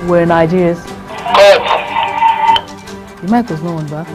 were Nigeria's. Correct. The mic was not on back.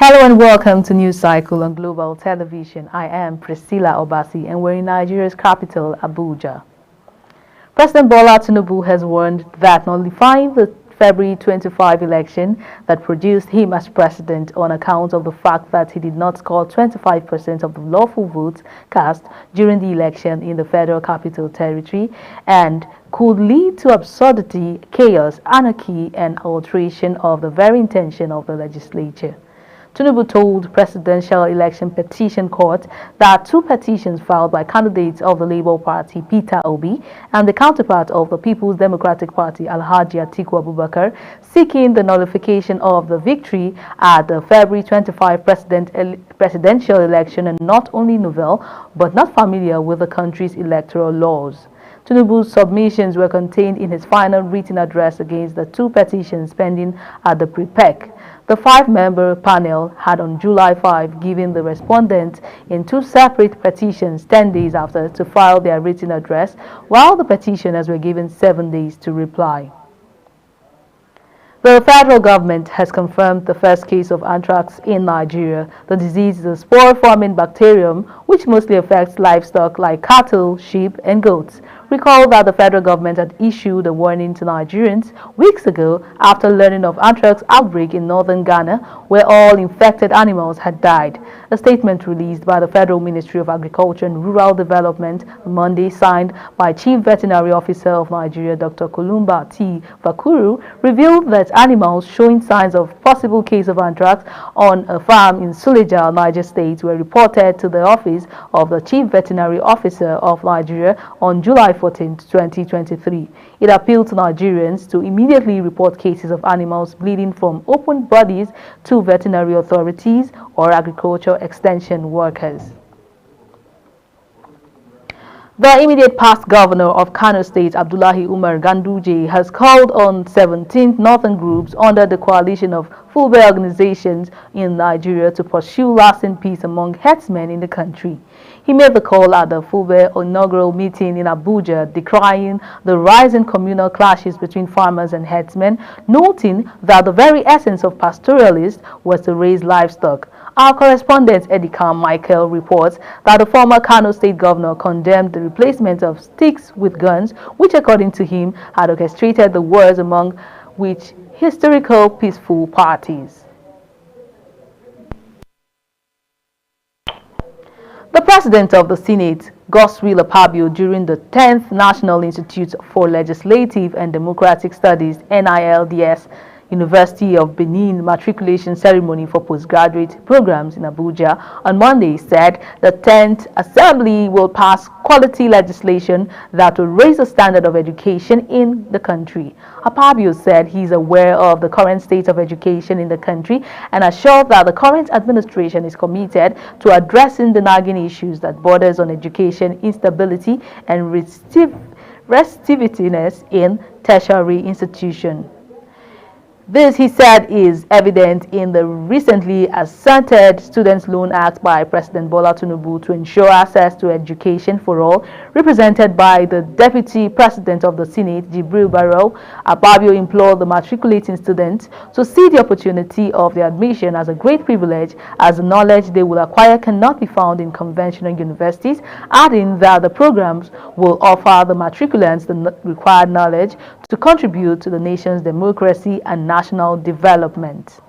Hello and welcome to News Cycle on Global Television. I am Priscilla Obasi and we're in Nigeria's capital, Abuja. President Bola Tinubu has warned that nullifying the February 25 election that produced him as president on account of the fact that he did not score 25% of the lawful votes cast during the election in the Federal Capital Territory and could lead to absurdity, chaos, anarchy, and alteration of the very intention of the legislature. Tinubu told Presidential Election Petition Court that two petitions filed by candidates of the Labour Party, Peter Obi, and the counterpart of the People's Democratic Party, Alhaji Atiku Abubakar, seeking the nullification of the victory at the February 25 presidential election are not only novel, but not familiar with the country's electoral laws. Tinubu's submissions were contained in his final written address against the two petitions pending at the PREPEC. The five-member panel had on July 5 given the respondents in two separate petitions 10 days after to file their written address, while the petitioners were given 7 days to reply. The federal government has confirmed the first case of anthrax in Nigeria. The disease is a spore-forming bacterium which mostly affects livestock like cattle, sheep, and goats. Recall that the federal government had issued a warning to Nigerians weeks ago after learning of anthrax outbreak in northern Ghana, where all infected animals had died. A statement released by the Federal Ministry of Agriculture and Rural Development on Monday, signed by Chief Veterinary Officer of Nigeria, Dr. Kolumba T. Fakuru, revealed that animals showing signs of possible case of anthrax on a farm in Suleja, Niger State, were reported to the office of the Chief Veterinary Officer of Nigeria on July 14, 2023. It appealed to Nigerians to immediately report cases of animals bleeding from open bodies to veterinary authorities or agriculture extension workers. The immediate past governor of Kano State, Abdullahi Umar Ganduje, has called on 17 northern groups under the coalition of Fulbe organizations in Nigeria to pursue lasting peace among herdsmen in the country. He made the call at the Fulbe inaugural meeting in Abuja, decrying the rising communal clashes between farmers and herdsmen, noting that the very essence of pastoralists was to raise livestock. Our correspondent Eddie Carmichael reports that the former Kano State governor condemned the replacement of sticks with guns, which according to him had orchestrated the wars among which historical peaceful parties. The president of the Senate, Godswill Akpabio, during the 10th National Institute for Legislative and Democratic Studies (NILDS) University of Benin matriculation ceremony for postgraduate programs in Abuja on Monday said the 10th Assembly will pass quality legislation that will raise the standard of education in the country. Akpabio said he is aware of the current state of education in the country and assured that the current administration is committed to addressing the nagging issues that borders on education instability and restiveness in tertiary institutions. This, he said, is evident in the recently assented Students' Loan Act by President Bola Tinubu to ensure access to education for all, represented by the Deputy President of the Senate, Jibril Barrow. Akpabio implored the matriculating students to see the opportunity of their admission as a great privilege, as the knowledge they will acquire cannot be found in conventional universities, adding that the programs will offer the matriculants the required knowledge to contribute to the nation's democracy and national development.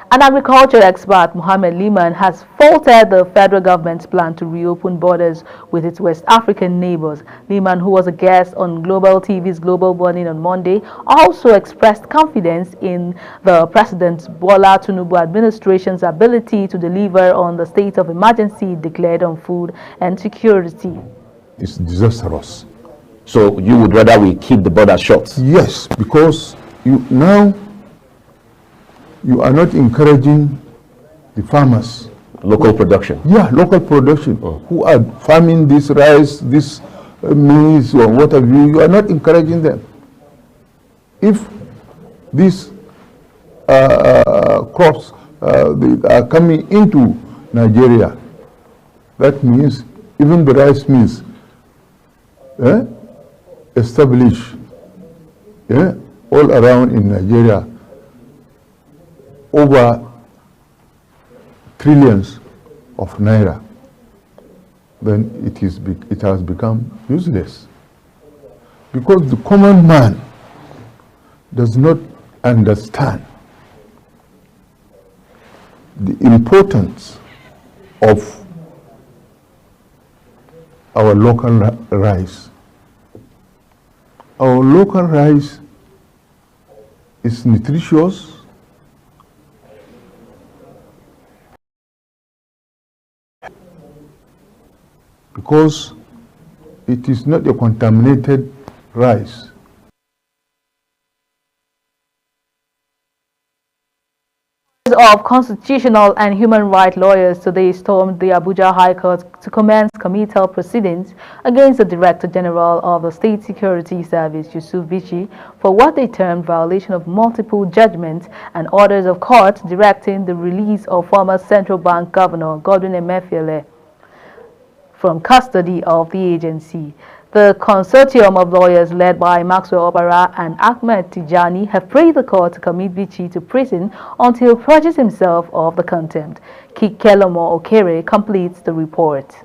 An agriculture expert, Mohamed Liman, has faulted the federal government's plan to reopen borders with its West African neighbors. Liman, who was a guest on Global TV's Global Morning on Monday, also expressed confidence in the President Bola Tinubu administration's ability to deliver on the state of emergency declared on food and security. It's disastrous. So you would rather we keep the border shut? Yes, because now you are not encouraging the farmers. Local production? Yeah, local production. Who are farming this rice, this maize or what have you. You are not encouraging them. If these crops they are coming into Nigeria, that means even the rice mills establish all around in Nigeria over trillions of naira, then it has become useless, because the common man does not understand the importance of our local rice. Our local rice is nutritious, because it is not a contaminated rice. Of constitutional and human rights lawyers today stormed the Abuja High Court to commence committal proceedings against the Director General of the State Security Service, Yusuf Bichi, for what they termed violation of multiple judgments and orders of court directing the release of former Central Bank Governor Godwin Emefiele from custody of the agency. The consortium of lawyers led by Maxwell Obara and Ahmed Tijani have prayed the court to commit Bichi to prison until he purges himself of the contempt. Kikelomo Okere completes the report.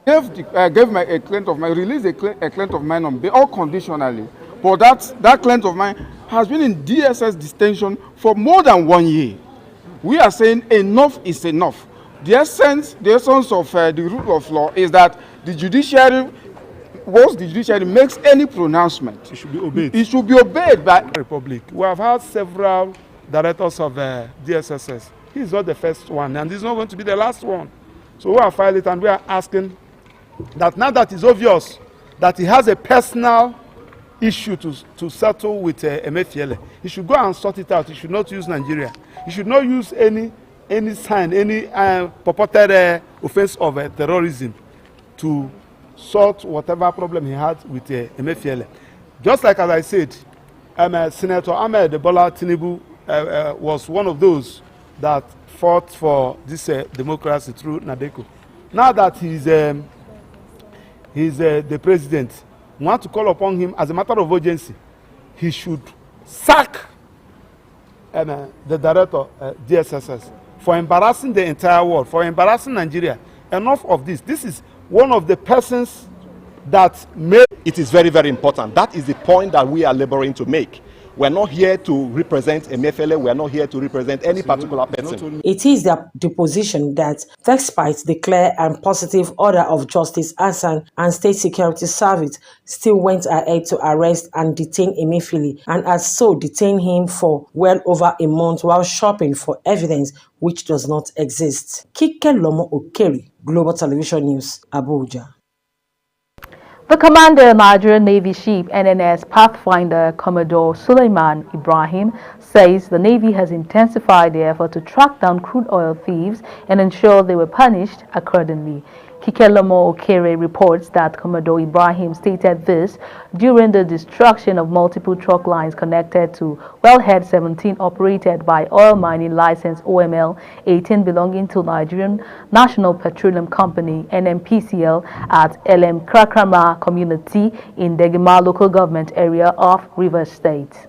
Gave my a client of mine, released a client of mine on bail unconditionally, but that client of mine has been in DSS detention for more than 1 year. We are saying enough is enough. The essence of the rule of law is that the judiciary, once the judiciary makes any pronouncement, it should be obeyed. It should be obeyed by the Republic. We have had several directors of DSSS. He is not the first one, and this is not going to be the last one. So we are filing it, and we are asking that now that it's obvious that he has a personal issue to settle with Emefiele, he should go and sort it out. He should not use Nigeria. He should not use any sign, any purported offense of terrorism to sort whatever problem he had with Emefiele. Just like as I said, Senator Ahmed Bola Tinubu was one of those that fought for this democracy through NADECO. Now that he's the president, we want to call upon him as a matter of urgency. He should sack the director DSSS for embarrassing the entire world, for embarrassing Nigeria. Enough of this. This is one of the persons that made it is very, very important. That is the point that we are laboring to make. We're not here to represent Emefiele. We're not here to represent any particular person. It is the position that, despite the clear and positive order of Justice Hassan and State Security Service, still went ahead to arrest and detain Emefiele, and has so detained him for well over a month while shopping for evidence which does not exist. Kikelomo Okere, Global Television News, Abuja. The commander of Nigerian Navy ship NNS Pathfinder Commodore Suleiman Ibrahim says the Navy has intensified the effort to track down crude oil thieves and ensure they were punished accordingly. Kikelomo Okere reports that Commodore Ibrahim stated this during the destruction of multiple truck lines connected to Wellhead 17 operated by Oil Mining License OML 18 belonging to Nigerian National Petroleum Company NNPCL at LM Krakrama community in Degima local government area of Rivers State.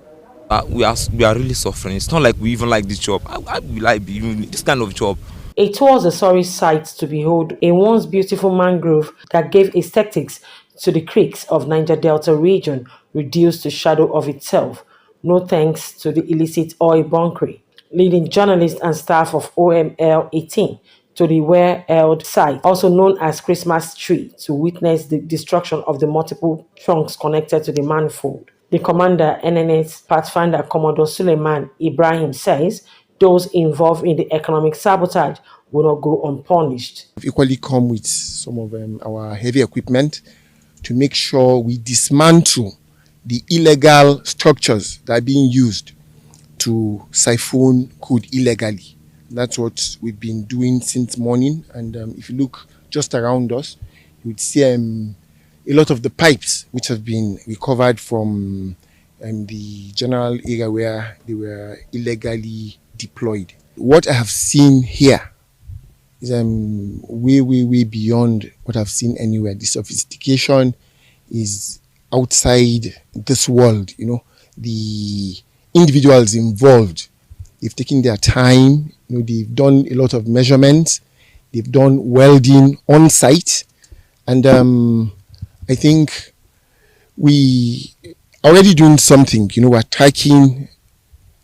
We are really suffering. It's not like we even like this job. I like this kind of job. It was a sorry sight to behold a once beautiful mangrove that gave aesthetics to the creeks of Niger Delta region reduced to shadow of itself, no thanks to the illicit oil bunkering. leading journalists and staff of OML 18 to the well-held site, also known as Christmas Tree, to witness the destruction of the multiple trunks connected to the manifold. The commander, NNS Pathfinder Commodore Suleiman Ibrahim, says those involved in the economic sabotage will not go unpunished. We've equally come with some of our heavy equipment to make sure we dismantle the illegal structures that are being used to siphon crude illegally. That's what we've been doing since morning. And if you look just around us, you would see a lot of the pipes which have been recovered from the general area where they were illegally deployed. What I have seen here is way beyond what I've seen anywhere. The sophistication is outside this world. You know, the individuals involved, they've taken their time. You know, they've done a lot of measurements. They've done welding on site, and I think we are already doing something. You know, we're tracking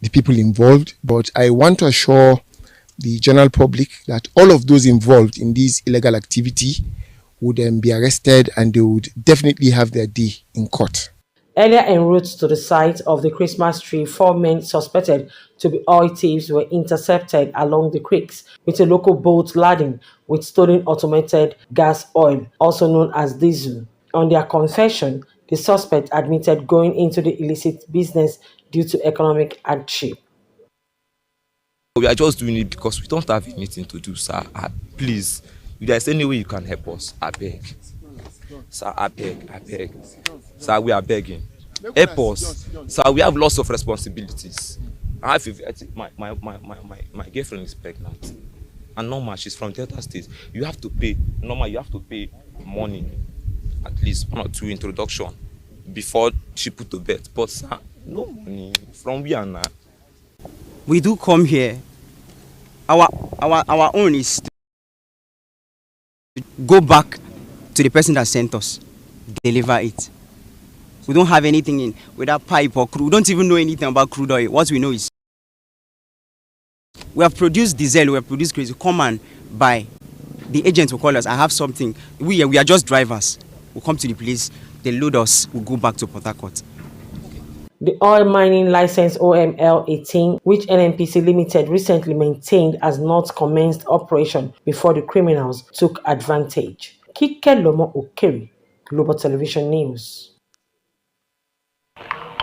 the people involved, but I want to assure the general public that all of those involved in this illegal activity would be arrested, and they would definitely have their day in court. Earlier en route to the site of the Christmas tree, 4 men suspected to be oil thieves were intercepted along the creeks with a local boat laden with stolen automated gas oil, also known as diesel. On their confession, the suspect admitted going into the illicit business due to economic hardship. We are just doing it because we don't have anything to do, sir. Please, if there's any way you can help us, I beg. Sir, I beg. Sir, we are begging. Help us. Sir, we have lots of responsibilities. I think my girlfriend is pregnant. And normal, she's from Delta State. You have to pay money, at least 1 or 2 introduction before she put to bed. But sir, no money from where now. We do come here. Our own is to go back to the person that sent us, deliver it. We don't have anything in whether pipe or crude. We don't even know anything about crude oil. What we know is we have produced diesel, we have produced crazy. Come and buy. The agent will call us. I have something. We are just drivers. We'll come to the place, they load us, we'll go back to Port Harcourt. The oil mining license OML 18, which NNPC Limited recently maintained, has not commenced operation before the criminals took advantage. Kike Lomo Okeri, Global Television News.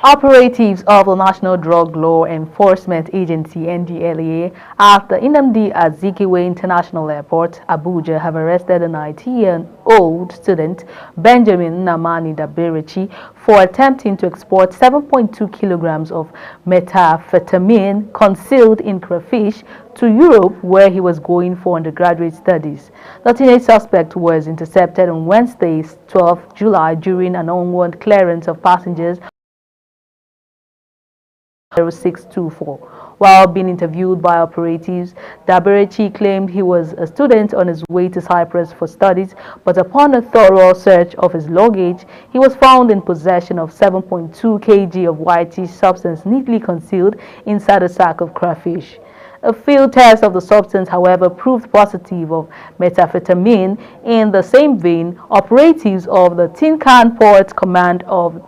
Operatives of the National Drug Law Enforcement Agency (NDLEA) at the Nnamdi Azikiwe International Airport, Abuja, have arrested a 19-year-old student, Benjamin Nnamani Daberechi, for attempting to export 7.2 kilograms of methamphetamine concealed in crayfish to Europe, where he was going for undergraduate studies. The teenage suspect was intercepted on Wednesday, 12 July, during an onward clearance of passengers 0624. While being interviewed by operatives, Daberechi claimed he was a student on his way to Cyprus for studies, but upon a thorough search of his luggage, he was found in possession of 7.2 kg of whitish substance neatly concealed inside a sack of crayfish. A field test of the substance, however, proved positive of methamphetamine. In the same vein, operatives of the Tin Can Port Command of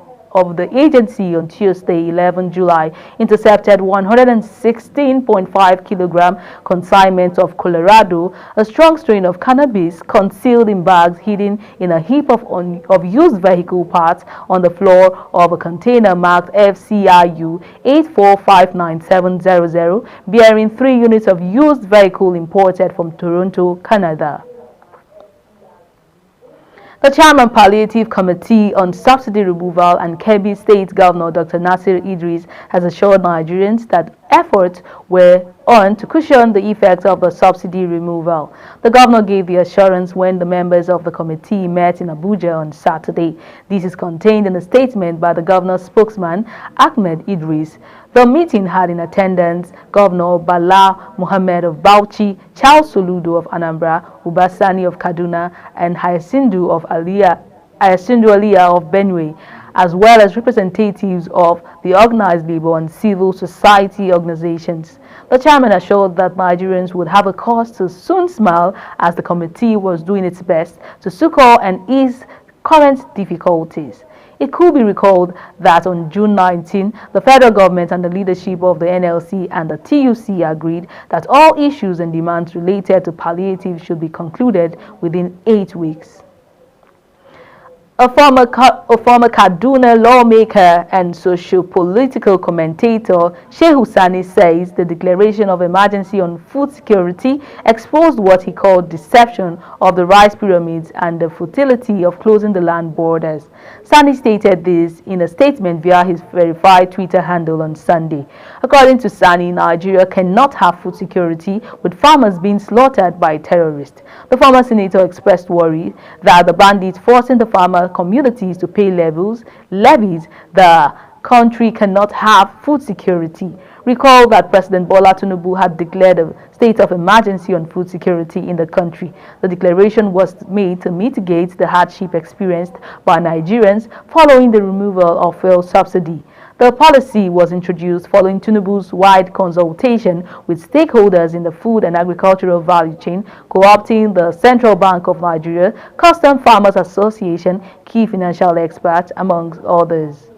the agency on Tuesday, 11 July, intercepted 116.5 kilogram consignment of Colorado, a strong strain of cannabis, concealed in bags hidden in a heap of used vehicle parts on the floor of a container marked FCIU 8459700, bearing 3 units of used vehicle imported from Toronto, Canada. The Chairman Palliative Committee on Subsidy Removal and Kebbi State Governor Dr. Nasir Idris has assured Nigerians that efforts were on to cushion the effects of the subsidy removal. The governor gave the assurance when the members of the committee met in Abuja on Saturday. This is contained in a statement by the governor's spokesman, Ahmed Idris. The meeting had in attendance Governor Bala Mohammed of Bauchi, Charles Soludo of Anambra, Ubasani of Kaduna, and Hyacindu Aliyah of Benue. as well as representatives of the organized labor and civil society organizations. The chairman assured that Nigerians would have a cause to soon smile as the committee was doing its best to succor and ease current difficulties. It could be recalled that on June 19, the federal government and the leadership of the NLC and the TUC agreed that all issues and demands related to palliative should be concluded within 8 weeks. A former Kaduna lawmaker and socio-political commentator, Shehu Sani, says the declaration of emergency on food security exposed what he called deception of the rice pyramids and the futility of closing the land borders. Sani stated this in a statement via his verified Twitter handle on Sunday. According to Sani, Nigeria cannot have food security with farmers being slaughtered by terrorists. The former senator expressed worry that the bandits forcing the farmer communities to pay levies, the country cannot have food security. Recall that President Bola Tinubu had declared a state of emergency on food security in the country. The declaration was made to mitigate the hardship experienced by Nigerians following the removal of fuel subsidy. The policy was introduced following Tinubu's wide consultation with stakeholders in the food and agricultural value chain, co-opting the Central Bank of Nigeria, Custom Farmers Association, key financial experts, among others.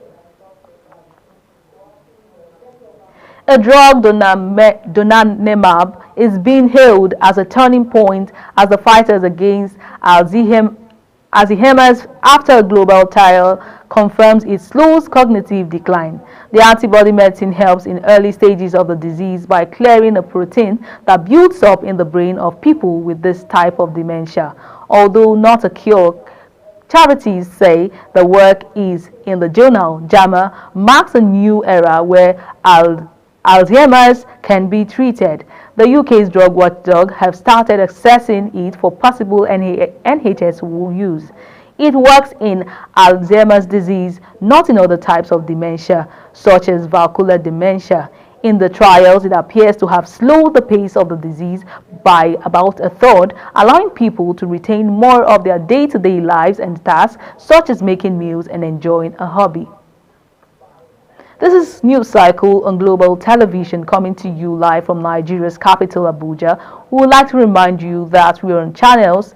A drug, donanemab, is being hailed as a turning point as the fighters against Alzheimer's after a global trial confirms it slows cognitive decline. The antibody medicine helps in early stages of the disease by clearing a protein that builds up in the brain of people with this type of dementia. Although not a cure, charities say the work is in the journal JAMA marks a new era where Alzheimer's can be treated. The UK's drug watchdog have started assessing it for possible NHS use. It works in Alzheimer's disease, not in other types of dementia, such as vascular dementia. In the trials, it appears to have slowed the pace of the disease by about a third, allowing people to retain more of their day-to-day lives and tasks, such as making meals and enjoying a hobby. This is News Cycle on Global Television, coming to you live from Nigeria's capital, Abuja. We would like to remind you that we are on channels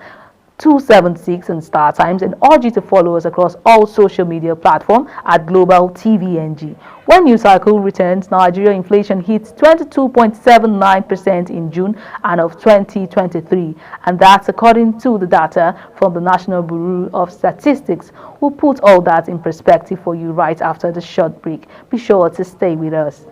276 and Star Times and urge you to follow us across all social media platforms at Global TVNG. When News Cycle returns, Nigeria inflation hits 22.79% in June and of 2023, and that's according to the data from the National Bureau of Statistics. We'll put all that in perspective for you right after the short break. Be sure to stay with us.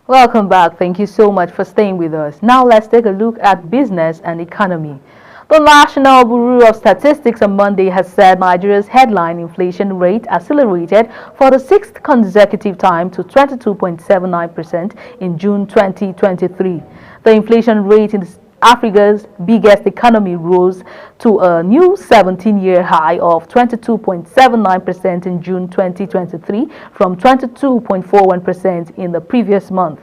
Welcome back. Thank you so much for staying with us. Now let's take a look at business and economy. The National Bureau of Statistics on Monday has said Nigeria's headline inflation rate accelerated for the 6th consecutive time to 22.79% in June 2023. The inflation rate in Africa's biggest economy rose to a new 17-year high of 22.79% in June 2023 from 22.41% in the previous month.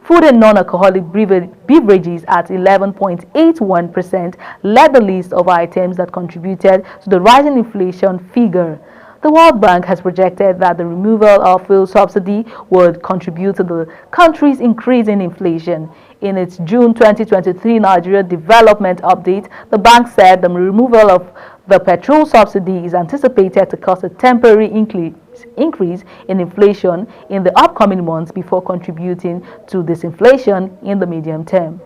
Food and non-alcoholic beverages at 11.81% led the list of items that contributed to the rising inflation figure. The World Bank has projected that the removal of fuel subsidy would contribute to the country's increasing inflation. In its June 2023 Nigeria Development Update, the bank said the removal of the petrol subsidy is anticipated to cause a temporary increase in inflation in the upcoming months before contributing to disinflation in the medium term.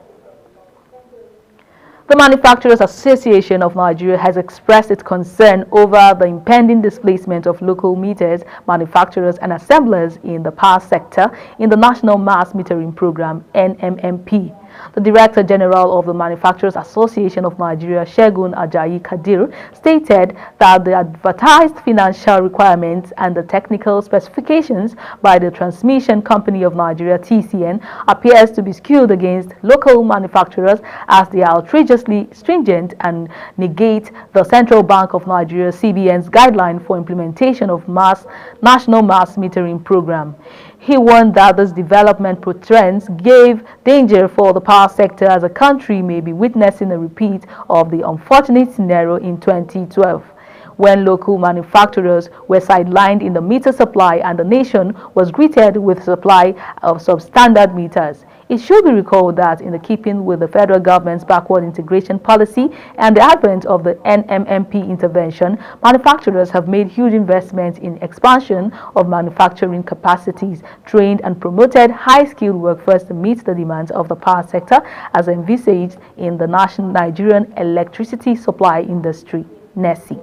The Manufacturers Association of Nigeria has expressed its concern over the impending displacement of local meters, manufacturers and assemblers in the power sector in the National Mass Metering Program, NMMP. The Director General of the Manufacturers Association of Nigeria, Segun Ajayi Kadir, stated that the advertised financial requirements and the technical specifications by the Transmission Company of Nigeria, TCN, appears to be skewed against local manufacturers as they are outrageously stringent and negate the Central Bank of Nigeria, CBN's guideline for implementation of National Mass Metering Program. He warned that this development portends grave danger for the power sector as the country may be witnessing a repeat of the unfortunate scenario in 2012, when local manufacturers were sidelined in the meter supply and the nation was greeted with supply of substandard meters. It should be recalled that in the keeping with the federal government's backward integration policy and the advent of the NMMP intervention, manufacturers have made huge investments in expansion of manufacturing capacities, trained and promoted high-skilled workforce to meet the demands of the power sector as envisaged in the National Nigerian Electricity Supply Industry, NESI.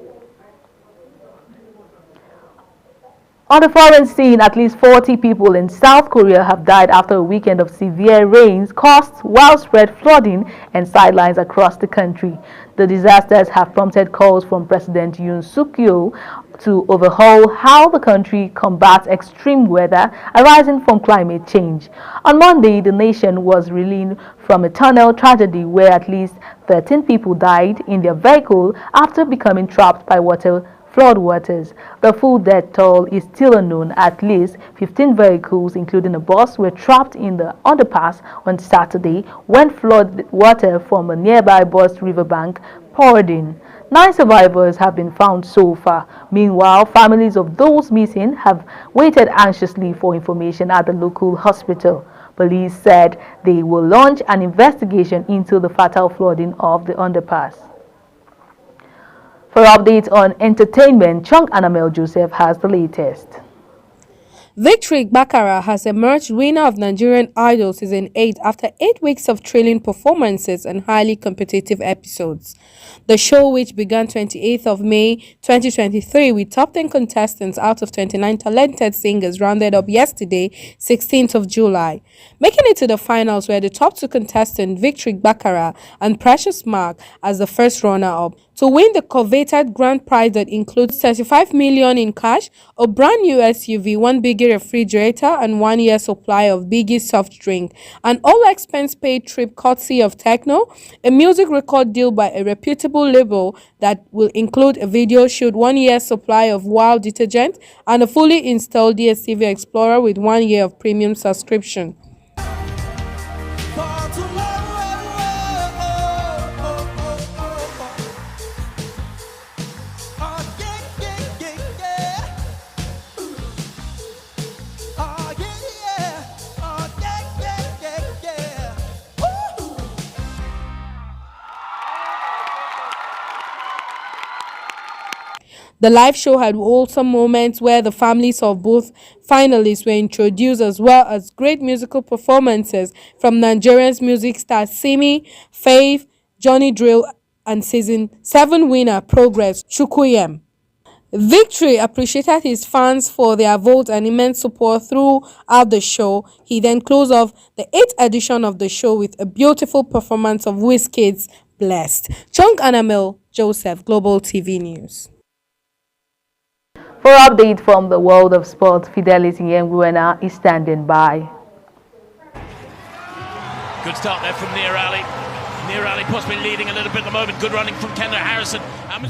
On the foreign scene, at least 40 people in South Korea have died after a weekend of severe rains caused widespread flooding and sidelines across the country. The disasters have prompted calls from President Yoon Suk Yeol to overhaul how the country combats extreme weather arising from climate change. On Monday, the nation was reeling from a tunnel tragedy where at least 13 people died in their vehicle after becoming trapped by floodwaters. The full death toll is still unknown. At least 15 vehicles, including a bus, were trapped in the underpass on Saturday when flood water from a nearby bus riverbank poured in. 9 survivors have been found so far. Meanwhile, families of those missing have waited anxiously for information at the local hospital. Police said they will launch an investigation into the fatal flooding of the underpass. For updates on entertainment, Chung Anamel Joseph has the latest. Victory Baccara has emerged winner of Nigerian Idol Season 8 after 8 weeks of thrilling performances and highly competitive episodes. The show, which began 28th of May 2023 with top 10 contestants out of 29 talented singers, rounded up yesterday, 16th of July. Making it to the finals were the top 2 contestants, Victory Baccara and Precious Mark, as the first runner-up, to win the coveted grand prize that includes 35 million in cash, a brand new SUV, 1 Biggie refrigerator, and 1 year supply of Biggie soft drink. An all-expense-paid trip courtesy of Techno, a music record deal by a reputable label that will include a video shoot, 1 year supply of Wow detergent, and a fully installed DSTV Explorer with 1 year of premium subscription. The live show had wholesome moments where the families of both finalists were introduced, as well as great musical performances from Nigeria's music stars Simi, Faith, Johnny Drill, and Season 7 winner Progress Chukuyem. Victory appreciated his fans for their vote and immense support throughout the show. He then closed off the 8th edition of the show with a beautiful performance of Wizkid's Blessed. Chung Anamel Joseph, Global TV News. For update from the world of sports, Fidelity Nguena is standing by. Good start there from Near Ali. Near Ali possibly leading a little bit at the moment. Good running from Kendra Harrison.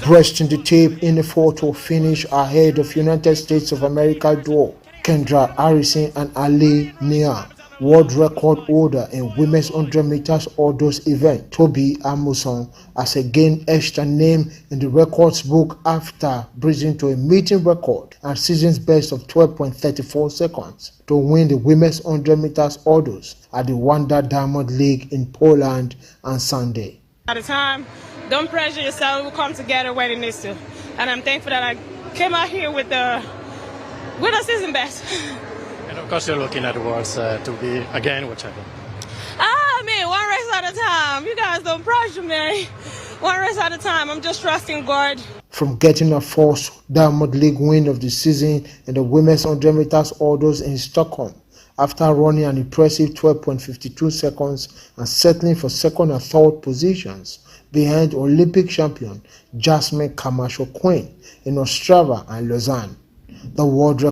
Breasting the tape in the photo finish ahead of United States of America duo Kendra Harrison and Ali Near. World record holder in women's 100 meters hurdles event, Toby Amuson, has again etched her name in the records book after breezing to a meeting record and season's best of 12.34 seconds to win the women's 100 meters hurdles at the Wanda Diamond League in Poland on Sunday. At the time, don't pressure yourself. We'll come together when it needs to. And I'm thankful that I came out here with a season best. And of course you're looking at the words to be again whichever. I mean, me, one race at a time. You guys don't pressure me. One race at a time. I'm just trusting God. From getting a first Diamond League win of the season in the women's 100 meters hurdles in Stockholm, after running an impressive 12.52 seconds and settling for second and third positions behind Olympic champion Jasmine Camacho Quinn in Ostrava and Lausanne. The world